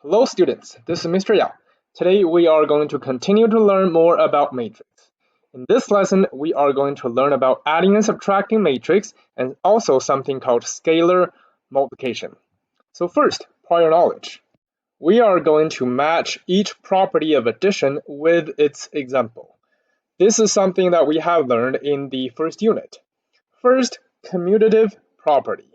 Hello students, this is Mr. Yao. Today we are going to continue to learn more about matrix. In this lesson, we are going to learn about adding and subtracting matrix and also something called scalar multiplication. So first, prior knowledge. We are going to match each property of addition with its example. This is something that we have learned in the first unit. First, commutative property.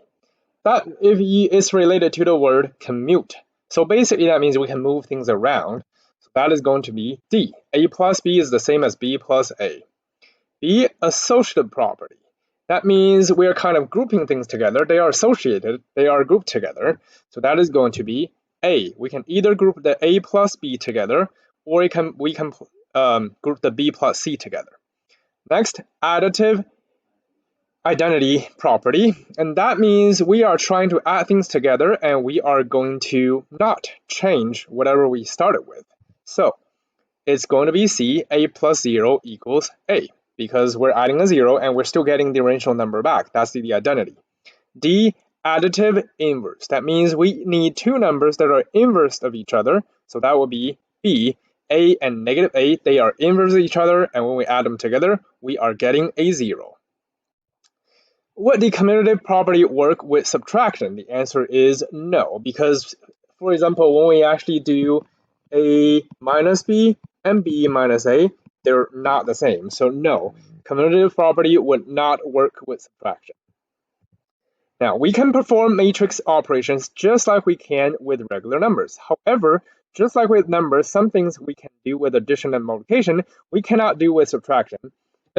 That is related to the word commute. So basically that means we can move things around. So that is going to be D. A plus B is the same as B plus A. B, associative property. That means we are kind of grouping things together. They are associated, they are grouped together. So that is going to be A. We can either group the A plus B together, or we can group the B plus C together. Next, additive identity property, and that means we are trying to add things together and we are going to not change whatever we started with. So it's going to be C, A plus 0 equals A, because we're adding a 0 and we're still getting the original number back. That's the identity. D, additive inverse. That means we need two numbers that are inverse of each other. So that would be B, A and negative A. They are inverse of each other, and when we add them together, we are getting a 0. Would the commutative property work with subtraction? The answer is no, because, for example, when we actually do A minus B and B minus A, they're not the same. So no, commutative property would not work with subtraction. Now, we can perform matrix operations just like we can with regular numbers. However, just like with numbers, some things we can do with addition and multiplication, we cannot do with subtraction.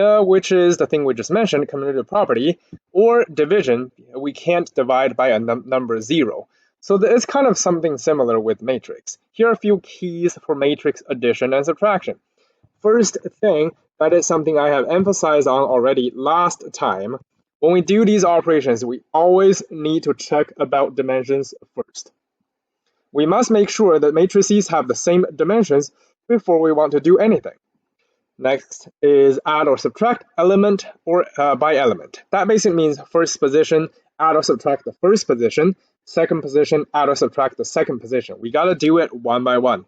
Which is the thing we just mentioned, commutative property, or division. We can't divide by a number 0. So it's kind of something similar with matrix. Here are a few keys for matrix addition and subtraction. First thing, that is something I have emphasized on already last time. When we do these operations, we always need to check about dimensions first. We must make sure that matrices have the same dimensions before we want to do anything. Next is add or subtract element or by element. That basically means first position, add or subtract the first position, second position, add or subtract the second position. We got to do it one by one.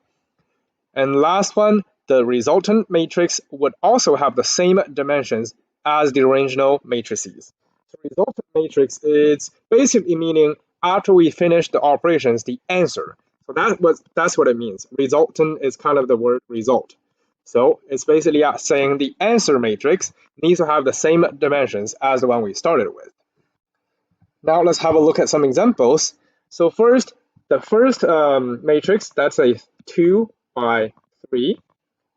And last one, the resultant matrix would also have the same dimensions as the original matrices. So resultant matrix is basically meaning after we finish the operations, the answer. So that's what it means. Resultant is kind of the word result. So it's basically saying the answer matrix needs to have the same dimensions as the one we started with. Now let's have a look at some examples. So first, the first matrix, that's a 2 by 3.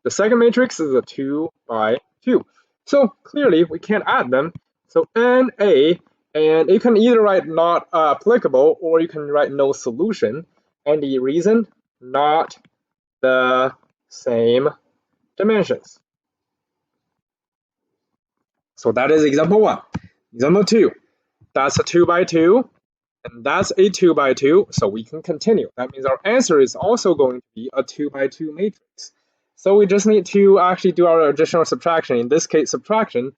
The second matrix is a 2 by 2. So clearly we can't add them. So NA, and you can either write not applicable or you can write no solution. And the reason, not the same dimensions. So that is example 1. Example 2, that's a 2 by 2, and that's a 2 by 2, so we can continue. That means our answer is also going to be a 2 by 2 matrix. So we just need to actually do our addition or subtraction. In this case, subtraction,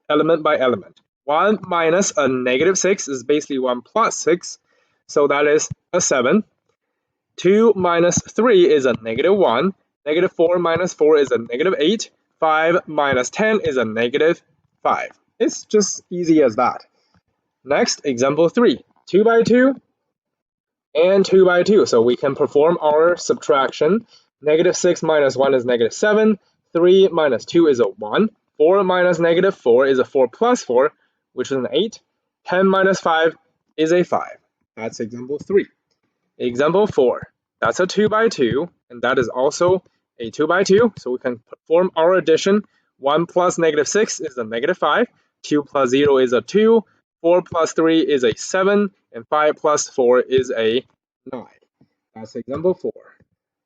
element by element. 1 minus a negative 6 is basically 1 plus 6, so that is a 7. 2 minus 3 is a negative 1. Negative 4 minus 4 is a negative 8. 5 minus 10 is a negative 5. It's just easy as that. Next, example 3. 2 by 2 and 2 by 2. So we can perform our subtraction. Negative 6 minus 1 is negative 7. 3 minus 2 is a 1. 4 minus negative 4 is a 4 plus 4, which is an 8. 10 minus 5 is a 5. That's example 3. Example 4. That's a 2 by 2, and that is also a 2 by 2. So we can perform our addition. 1 plus negative 6 is a negative 5. 2 plus 0 is a 2. 4 plus 3 is a 7. And 5 plus 4 is a 9. That's example 4.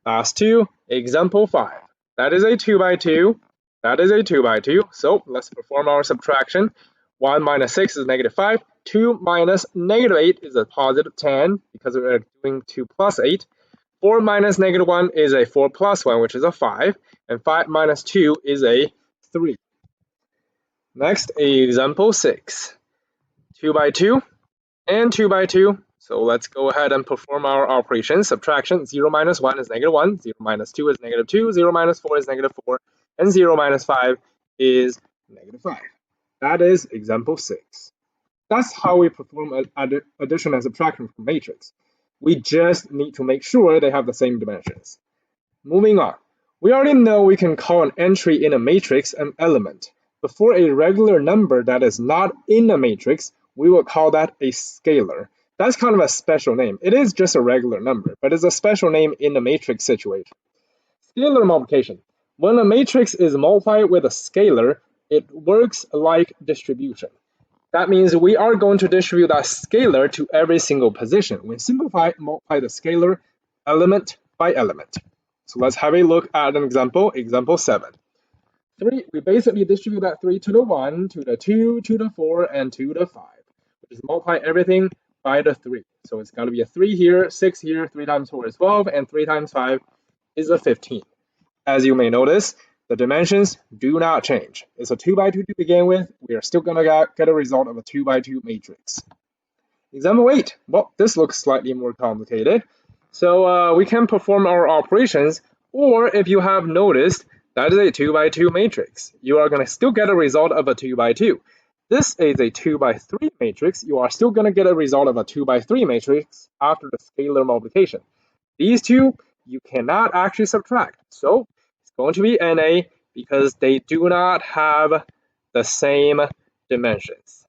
Last two, example 5. That is a 2 by 2. That is a 2 by 2. So let's perform our subtraction. 1 minus 6 is negative 5. 2 minus negative 8 is a positive 10 because we're doing 2 plus 8. 4 minus negative 1 is a 4 plus 1, which is a 5. And 5 minus 2 is a 3. Next, example 6. 2 by 2 and 2 by 2. So let's go ahead and perform our operations. Subtraction, 0 minus 1 is negative 1, 0 minus 2 is negative 2, 0 minus 4 is negative 4, and 0 minus 5 is negative 5. That is example 6. That's how we perform addition and subtraction from matrix. We just need to make sure they have the same dimensions. Moving on. We already know we can call an entry in a matrix an element. But for a regular number that is not in a matrix, we will call that a scalar. That's kind of a special name. It is just a regular number, but it's a special name in the matrix situation. Scalar multiplication. When a matrix is multiplied with a scalar, it works like distribution. That means we are going to distribute that scalar to every single position. We simplify, multiply the scalar element by element. So let's have a look at an example, example 7. 3, we basically distribute that 3 to the 1, to the 2, to the 4, and to the 5. We just multiply everything by the 3. So it's got to be a 3 here, 6 here, 3 times 4 is 12, and 3 times 5 is a 15. As you may notice, the dimensions do not change. It's a 2 by 2 to begin with. We are still going to get a result of a 2 by 2 matrix. Example 8. Well, this looks slightly more complicated. So we can perform our operations, or if you have noticed, that is a 2 by 2 matrix. You are going to still get a result of a 2 by 2. This is a 2 by 3 matrix. You are still going to get a result of a 2 by 3 matrix after the scalar multiplication. These two, you cannot actually subtract. So it's going to be NA because they do not have the same dimensions.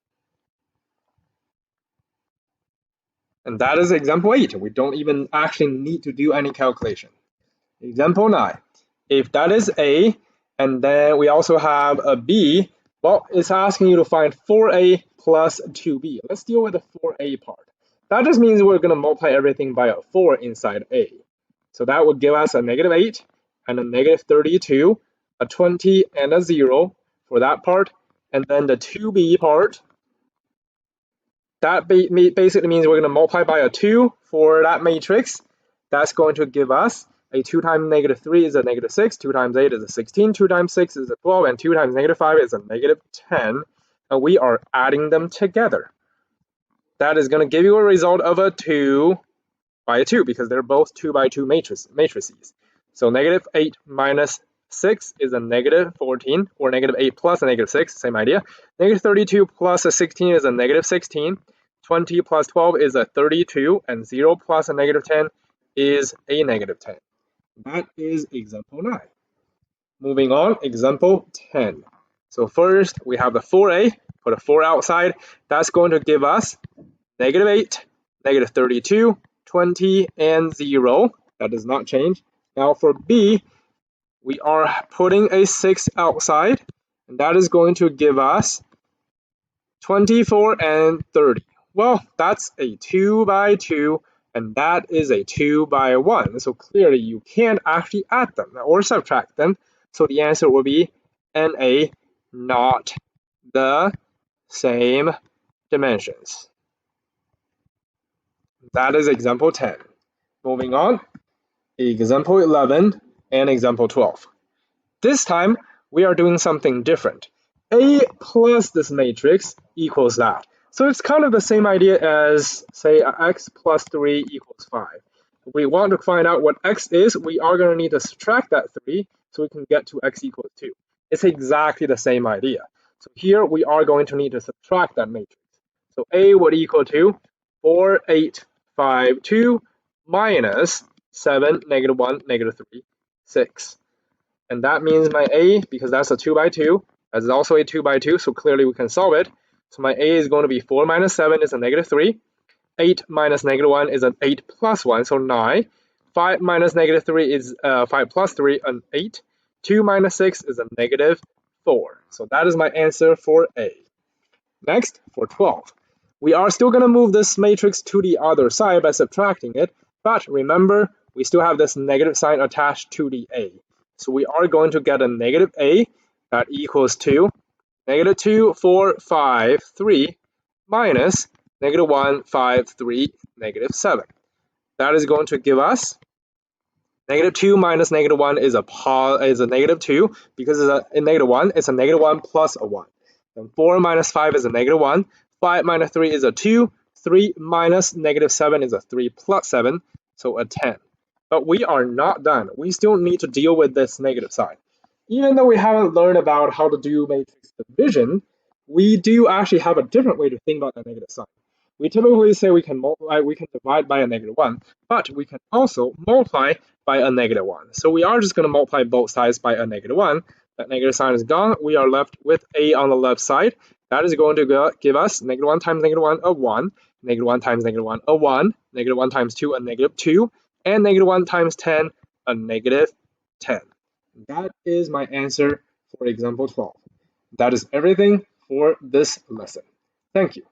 And that is example 8. We don't even actually need to do any calculation. Example 9. If that is A, and then we also have a B, well, it's asking you to find 4A plus 2B. Let's deal with the 4A part. That just means we're going to multiply everything by a 4 inside A. So that would give us a negative 8 and a negative 32, a 20 and a 0 for that part. And then the 2B part, that basically means we're going to multiply by a 2 for that matrix. That's going to give us a 2 times negative 3 is a negative 6, 2 times 8 is a 16, 2 times 6 is a 12, and 2 times negative 5 is a negative 10. And we are adding them together. That is going to give you a result of a 2 by a 2 because they're both 2 by 2 matrices. So negative 8 minus 6 is a negative 14, or negative 8 plus a negative 6, same idea. Negative 32 plus a 16 is a negative 16. 20 plus 12 is a 32, and 0 plus a negative 10 is a negative 10. That is example 9. Moving on, example 10. So first, we have the 4A, put a 4 outside. That's going to give us negative 8, negative 32, 20, and 0. That does not change. Now for B, we are putting a 6 outside, and that is going to give us 24 and 30. Well, that's a 2 by 2, and that is a 2 by 1. So clearly you can't actually add them or subtract them. So the answer will be NA, not the same dimensions. That is example 10. Moving on, example 11 and example 12. This time, we are doing something different. A plus this matrix equals that. So it's kind of the same idea as, say, x plus 3 equals 5. If we want to find out what x is, we are going to need to subtract that 3 so we can get to x equals 2. It's exactly the same idea. So here we are going to need to subtract that matrix. So A would equal to 4, 8, 5, 2 minus 7, negative 1, negative 3, 6. And that means my A, because that's a 2 by 2, that's also a 2 by 2, so clearly we can solve it. So my A is going to be 4 minus 7 is a negative 3. 8 minus negative 1 is an 8 plus 1, so 9. 5 minus negative 3 is 5 plus 3, an 8. 2 minus 6 is a negative 4. So that is my answer for A. Next, for 12. We are still going to move this matrix to the other side by subtracting it, but remember, we still have this negative sign attached to the A. So we are going to get a negative A that equals to negative 2, 4, 5, 3 minus negative 1, 5, 3, negative 7. That is going to give us negative 2 minus negative 1 is a negative 2 because it's a negative 1. It's a negative 1 plus a 1. Then 4 minus 5 is a negative 1. 5 minus 3 is a 2. 3 minus negative 7 is a 3 plus 7, so a 10. But we are not done. We still need to deal with this negative side. Even though we haven't learned about how to do matrix division, we do actually have a different way to think about the negative sign. We typically say we can divide by a -1, but we can also multiply by a -1. So we are just going to multiply both sides by a -1. That negative sign is gone. We are left with a on the left side. That is going to give us -1 times -1 a 1, -1 times -1 a 1, -1 times 2 a -2, and -1 times 10 a -10. That is my answer for example 12. That is everything for this lesson. Thank you.